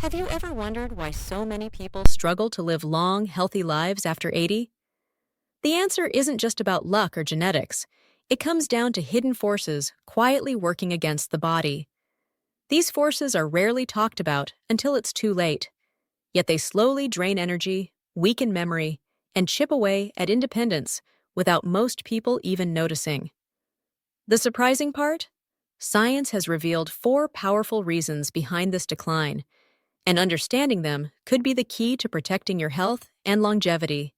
Have you ever wondered why so many people struggle to live long, healthy lives after 80? The answer isn't just about luck or genetics. It comes down to hidden forces quietly working against the body. These forces are rarely talked about until it's too late, yet they slowly drain energy, weaken memory, and chip away at independence without most people even noticing. The surprising part? Science has revealed four powerful reasons behind this decline, and understanding them could be the key to protecting your health and longevity.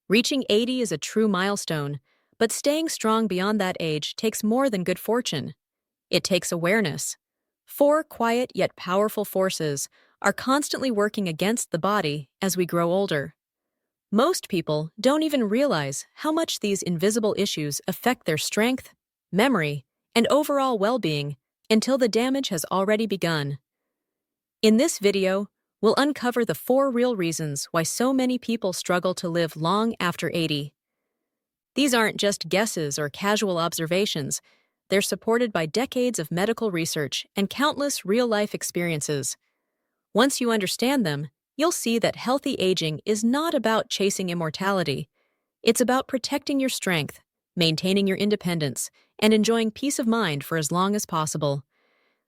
Reaching 80 is a true milestone, but staying strong beyond that age takes more than good fortune. It takes awareness. Four quiet yet powerful forces are constantly working against the body as we grow older. Most people don't even realize how much these invisible issues affect their strength, memory, and overall well-being until the damage has already begun. In this video, we'll uncover the four real reasons why so many people struggle to live long after 80. These aren't just guesses or casual observations. They're supported by decades of medical research and countless real-life experiences. Once you understand them, you'll see that healthy aging is not about chasing immortality. It's about protecting your strength, maintaining your independence, and enjoying peace of mind for as long as possible.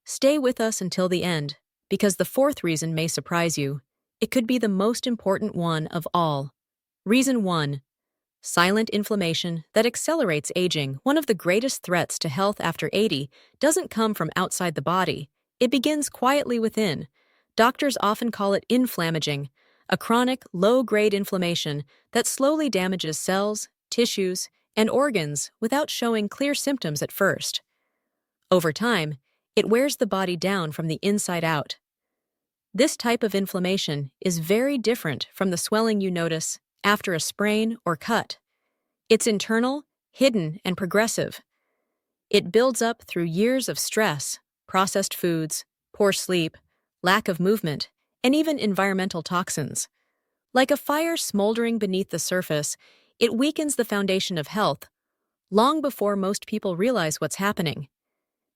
Stay with us until the end, because the fourth reason may surprise you. It could be the most important one of all. Reason 1. Silent inflammation that accelerates aging. One of the greatest threats to health after 80 doesn't come from outside the body. It begins quietly within. Doctors often call it inflammaging, a chronic, low-grade inflammation that slowly damages cells, tissues, and organs without showing clear symptoms at first. Over time, it wears the body down from the inside out. This type of inflammation is very different from the swelling you notice after a sprain or cut. It's internal, hidden, and progressive. It builds up through years of stress, processed foods, poor sleep, lack of movement, and even environmental toxins. Like a fire smoldering beneath the surface, it weakens the foundation of health long before most people realize what's happening.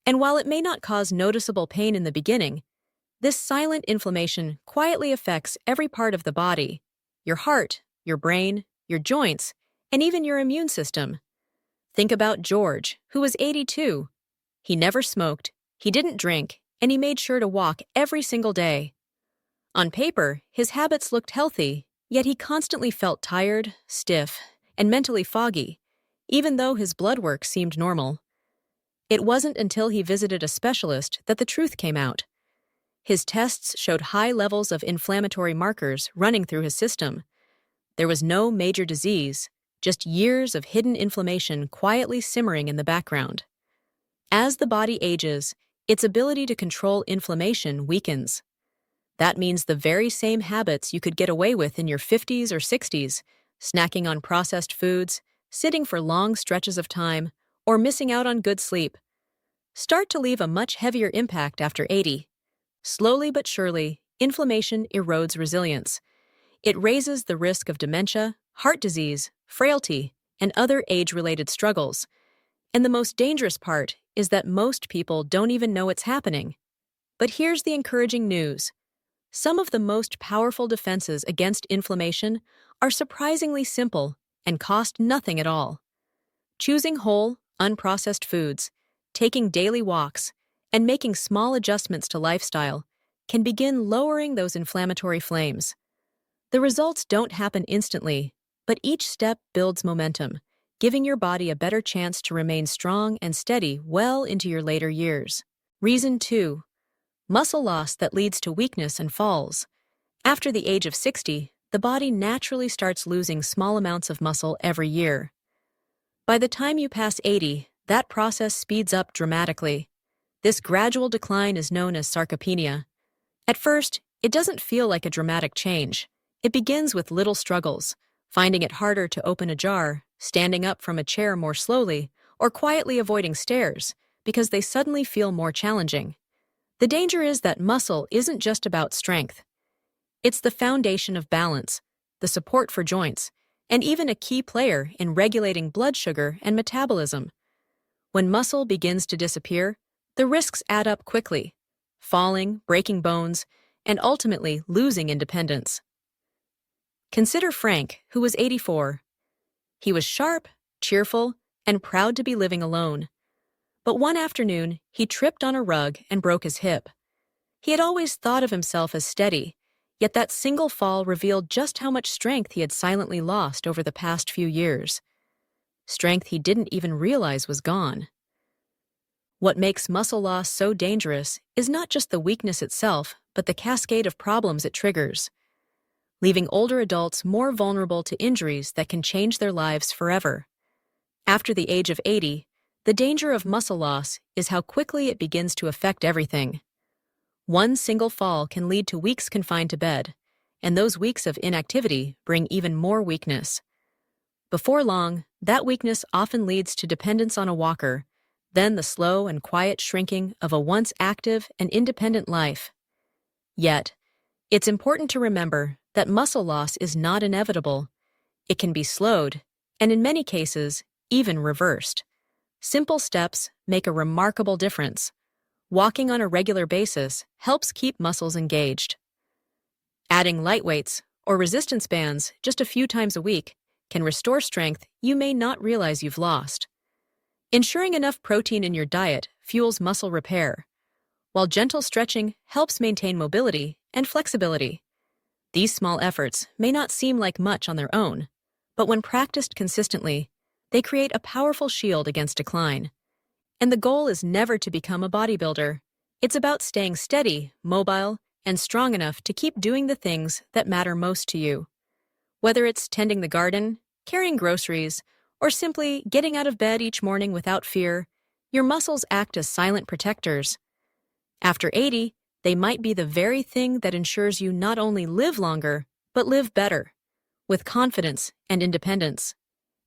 And while it may not cause noticeable pain in the beginning, this silent inflammation quietly affects every part of the body: your heart, your brain, your joints, and even your immune system. Think about George, who was 82. He never smoked, he didn't drink, and he made sure to walk every single day. On paper, his habits looked healthy, yet he constantly felt tired, stiff, and mentally foggy, even though his blood work seemed normal. It wasn't until he visited a specialist that the truth came out. His tests showed high levels of inflammatory markers running through his system. There was no major disease, just years of hidden inflammation quietly simmering in the background. As the body ages, its ability to control inflammation weakens. That means the very same habits you could get away with in your 50s or 60s, snacking on processed foods, sitting for long stretches of time, or missing out on good sleep, start to leave a much heavier impact after 80. Slowly but surely, inflammation erodes resilience. It raises the risk of dementia, heart disease, frailty, and other age-related struggles. And the most dangerous part is that most people don't even know it's happening. But here's the encouraging news. Some of the most powerful defenses against inflammation are surprisingly simple and cost nothing at all. Choosing whole, unprocessed foods, taking daily walks, and making small adjustments to lifestyle can begin lowering those inflammatory flames. The results don't happen instantly, but each step builds momentum, giving your body a better chance to remain strong and steady well into your later years. Reason 2. Muscle loss that leads to weakness and falls. After the age of 60, the body naturally starts losing small amounts of muscle every year. By the time you pass 80, that process speeds up dramatically. This gradual decline is known as sarcopenia. At first, it doesn't feel like a dramatic change. It begins with little struggles, finding it harder to open a jar, standing up from a chair more slowly, or quietly avoiding stairs, because they suddenly feel more challenging. The danger is that muscle isn't just about strength. It's the foundation of balance, the support for joints, and even a key player in regulating blood sugar and metabolism. When muscle begins to disappear, the risks add up quickly: falling, breaking bones, and ultimately losing independence. Consider Frank, who was 84. He was sharp, cheerful, and proud to be living alone. But one afternoon, he tripped on a rug and broke his hip. He had always thought of himself as steady, yet that single fall revealed just how much strength he had silently lost over the past few years. Strength he didn't even realize was gone. What makes muscle loss so dangerous is not just the weakness itself, but the cascade of problems it triggers, leaving older adults more vulnerable to injuries that can change their lives forever. After the age of 80, the danger of muscle loss is how quickly it begins to affect everything. One single fall can lead to weeks confined to bed, and those weeks of inactivity bring even more weakness. Before long, that weakness often leads to dependence on a walker, then the slow and quiet shrinking of a once active and independent life. Yet, it's important to remember that muscle loss is not inevitable. It can be slowed, and in many cases, even reversed. Simple steps make a remarkable difference. Walking on a regular basis helps keep muscles engaged. Adding light weights or resistance bands just a few times a week can restore strength you may not realize you've lost. Ensuring enough protein in your diet fuels muscle repair, while gentle stretching helps maintain mobility and flexibility. These small efforts may not seem like much on their own, but when practiced consistently, they create a powerful shield against decline. And the goal is never to become a bodybuilder. It's about staying steady, mobile, and strong enough to keep doing the things that matter most to you. Whether it's tending the garden, carrying groceries, or simply getting out of bed each morning without fear, your muscles act as silent protectors. After 80, they might be the very thing that ensures you not only live longer, but live better, with confidence and independence.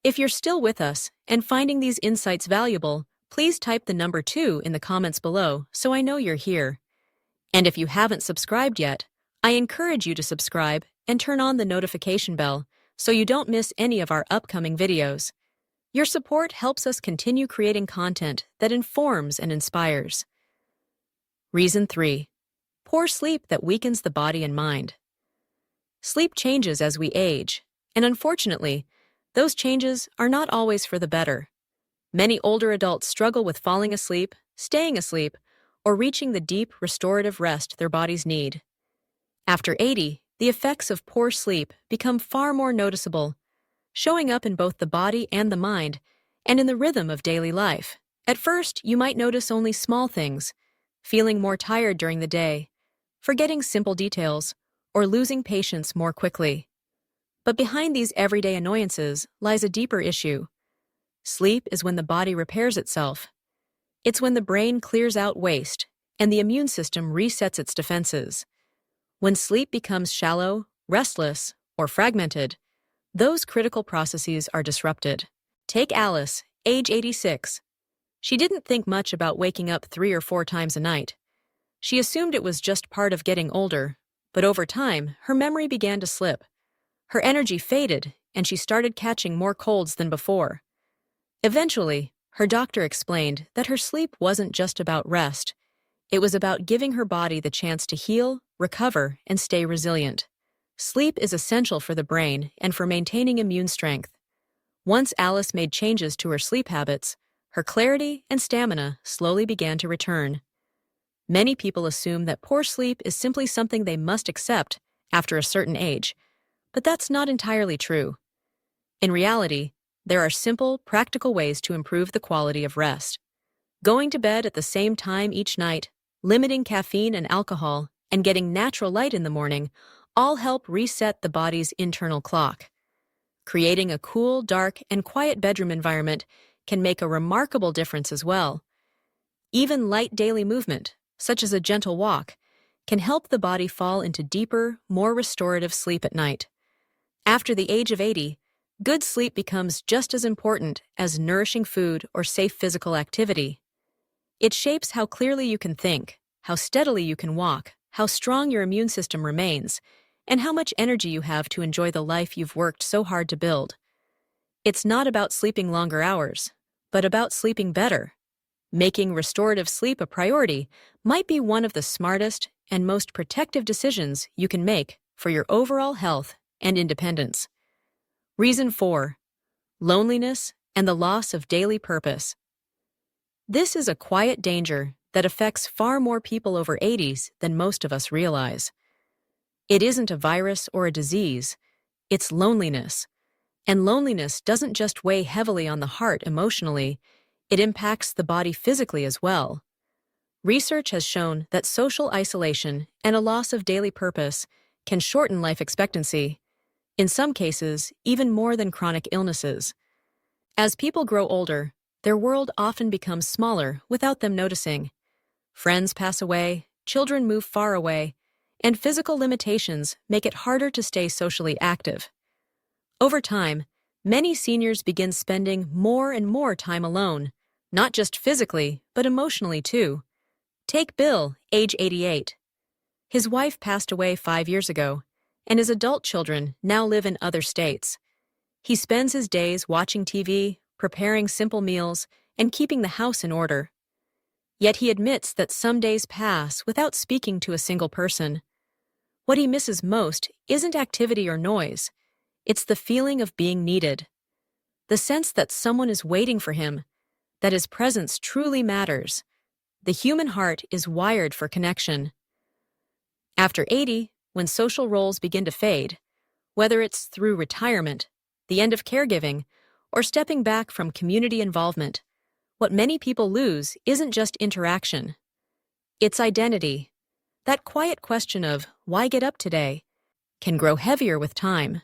If you're still with us and finding these insights valuable, please type the number 2 in the comments below so I know you're here. And if you haven't subscribed yet, I encourage you to subscribe and turn on the notification bell so you don't miss any of our upcoming videos. Your support helps us continue creating content that informs and inspires. Reason 3. Poor sleep that weakens the body and mind. Sleep changes as we age, and unfortunately, those changes are not always for the better. Many older adults struggle with falling asleep, staying asleep, or reaching the deep, restorative rest their bodies need. After 80, the effects of poor sleep become far more noticeable, showing up in both the body and the mind, and in the rhythm of daily life. At first, you might notice only small things, feeling more tired during the day, forgetting simple details, or losing patience more quickly. But behind these everyday annoyances lies a deeper issue. Sleep is when the body repairs itself. It's when the brain clears out waste and the immune system resets its defenses. When sleep becomes shallow, restless, or fragmented, those critical processes are disrupted. Take Alice, age 86. She didn't think much about waking up 3 or 4 times a night. She assumed it was just part of getting older, but over time, her memory began to slip. Her energy faded, and she started catching more colds than before. Eventually, her doctor explained that her sleep wasn't just about rest. It was about giving her body the chance to heal, recover, and stay resilient. Sleep is essential for the brain and for maintaining immune strength. Once Alice made changes to her sleep habits, her clarity and stamina slowly began to return. Many people assume that poor sleep is simply something they must accept after a certain age, but that's not entirely true. In reality, there are simple, practical ways to improve the quality of rest. Going to bed at the same time each night, limiting caffeine and alcohol, and getting natural light in the morning all help reset the body's internal clock. Creating a cool, dark, and quiet bedroom environment can make a remarkable difference as well. Even light daily movement, such as a gentle walk, can help the body fall into deeper, more restorative sleep at night. After the age of 80, good sleep becomes just as important as nourishing food or safe physical activity. It shapes how clearly you can think, how steadily you can walk, how strong your immune system remains, and how much energy you have to enjoy the life you've worked so hard to build. It's not about sleeping longer hours, but about sleeping better. Making restorative sleep a priority might be one of the smartest and most protective decisions you can make for your overall health and independence. Reason 4. Loneliness and the loss of daily purpose. This is a quiet danger that affects far more people over 80s than most of us realize. It isn't a virus or a disease, it's loneliness. And loneliness doesn't just weigh heavily on the heart emotionally, it impacts the body physically as well. Research has shown that social isolation and a loss of daily purpose can shorten life expectancy, in some cases, even more than chronic illnesses. As people grow older, their world often becomes smaller without them noticing. Friends pass away, children move far away, and physical limitations make it harder to stay socially active. Over time, many seniors begin spending more and more time alone, not just physically, but emotionally too. Take Bill, age 88. His wife passed away 5 years ago, and his adult children now live in other states. He spends his days watching TV, preparing simple meals, and keeping the house in order. Yet he admits that some days pass without speaking to a single person. What he misses most isn't activity or noise. It's the feeling of being needed. The sense that someone is waiting for him, that his presence truly matters. The human heart is wired for connection. After 80, when social roles begin to fade, whether it's through retirement, the end of caregiving, or stepping back from community involvement, what many people lose isn't just interaction. It's identity. That quiet question of, why get up today, can grow heavier with time.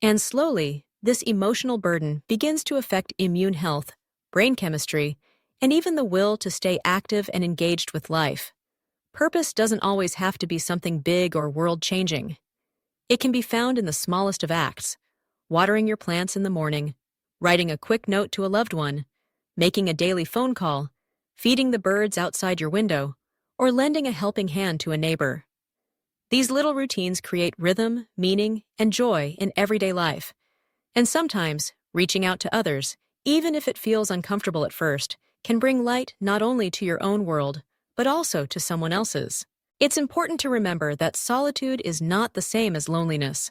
And slowly, this emotional burden begins to affect immune health, brain chemistry, and even the will to stay active and engaged with life. Purpose doesn't always have to be something big or world-changing. It can be found in the smallest of acts: watering your plants in the morning, writing a quick note to a loved one, making a daily phone call, feeding the birds outside your window, or lending a helping hand to a neighbor. These little routines create rhythm, meaning, and joy in everyday life. And sometimes, reaching out to others, even if it feels uncomfortable at first, can bring light not only to your own world, but also to someone else's. It's important to remember that solitude is not the same as loneliness.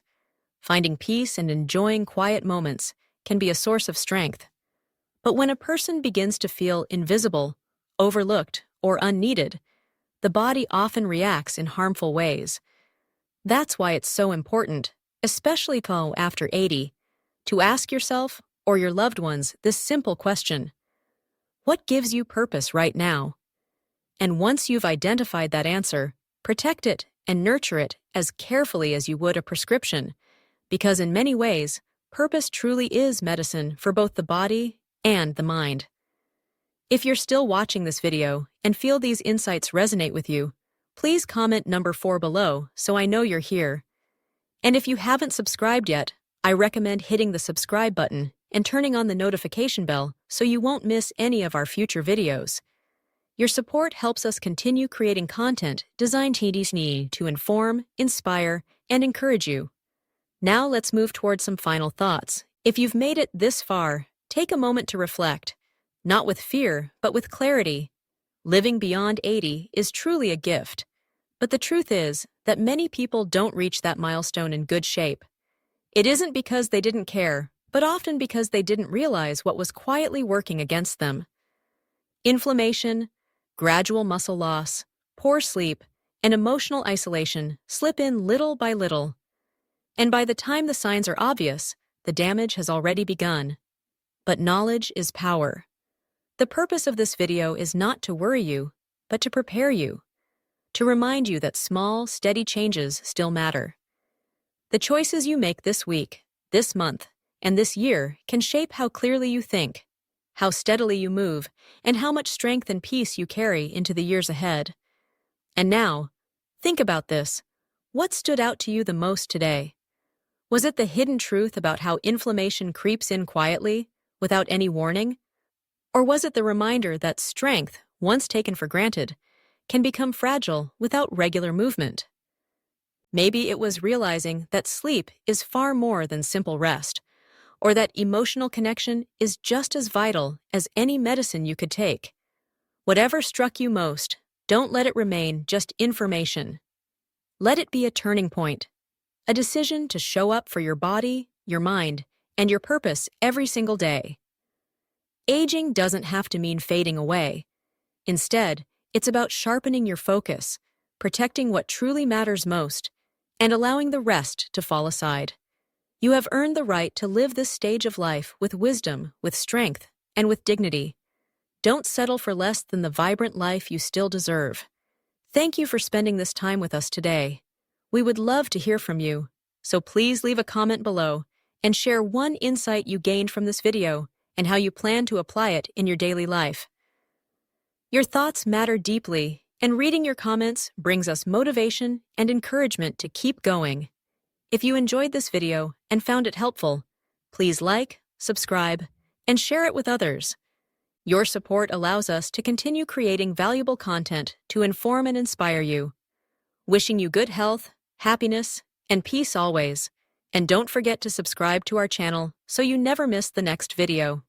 Finding peace and enjoying quiet moments can be a source of strength. But when a person begins to feel invisible, overlooked, or unneeded, the body often reacts in harmful ways. That's why it's so important, especially after 80, to ask yourself or your loved ones this simple question: what gives you purpose right now? And once you've identified that answer, protect it and nurture it as carefully as you would a prescription, because in many ways, purpose truly is medicine for both the body and the mind. If you're still watching this video and feel these insights resonate with you, please comment number 4 below so I know you're here. And if you haven't subscribed yet, I recommend hitting the subscribe button and turning on the notification bell so you won't miss any of our future videos. Your support helps us continue creating content designed to inform, inspire, and encourage you. Now let's move towards some final thoughts. If you've made it this far, take a moment to reflect, not with fear, but with clarity. Living beyond 80 is truly a gift. But the truth is that many people don't reach that milestone in good shape. It isn't because they didn't care, but often because they didn't realize what was quietly working against them. Inflammation, gradual muscle loss, poor sleep, and emotional isolation slip in little by little. And by the time the signs are obvious, the damage has already begun. But knowledge is power. The purpose of this video is not to worry you, but to prepare you, to remind you that small, steady changes still matter. The choices you make this week, this month, and this year can shape how clearly you think, how steadily you move, and how much strength and peace you carry into the years ahead. And now, think about this. What stood out to you the most today? Was it the hidden truth about how inflammation creeps in quietly, without any warning? Or was it the reminder that strength, once taken for granted, can become fragile without regular movement? Maybe it was realizing that sleep is far more than simple rest, or that emotional connection is just as vital as any medicine you could take. Whatever struck you most, Don't let it remain just information. Let it be a turning point, a decision to show up for your body, your mind, and your purpose every single day. Aging doesn't have to mean fading away. Instead, it's about sharpening your focus, protecting what truly matters most, and allowing the rest to fall aside. You have earned the right to live this stage of life with wisdom, with strength, and with dignity. Don't settle for less than the vibrant life you still deserve. Thank you for spending this time with us today. We would love to hear from you, so please leave a comment below and share one insight you gained from this video and how you plan to apply it in your daily life. Your thoughts matter deeply, and reading your comments brings us motivation and encouragement to keep going. If you enjoyed this video and found it helpful, please like, subscribe, and share it with others. Your support allows us to continue creating valuable content to inform and inspire you. Wishing you good health, happiness, and peace always. And don't forget to subscribe to our channel so you never miss the next video.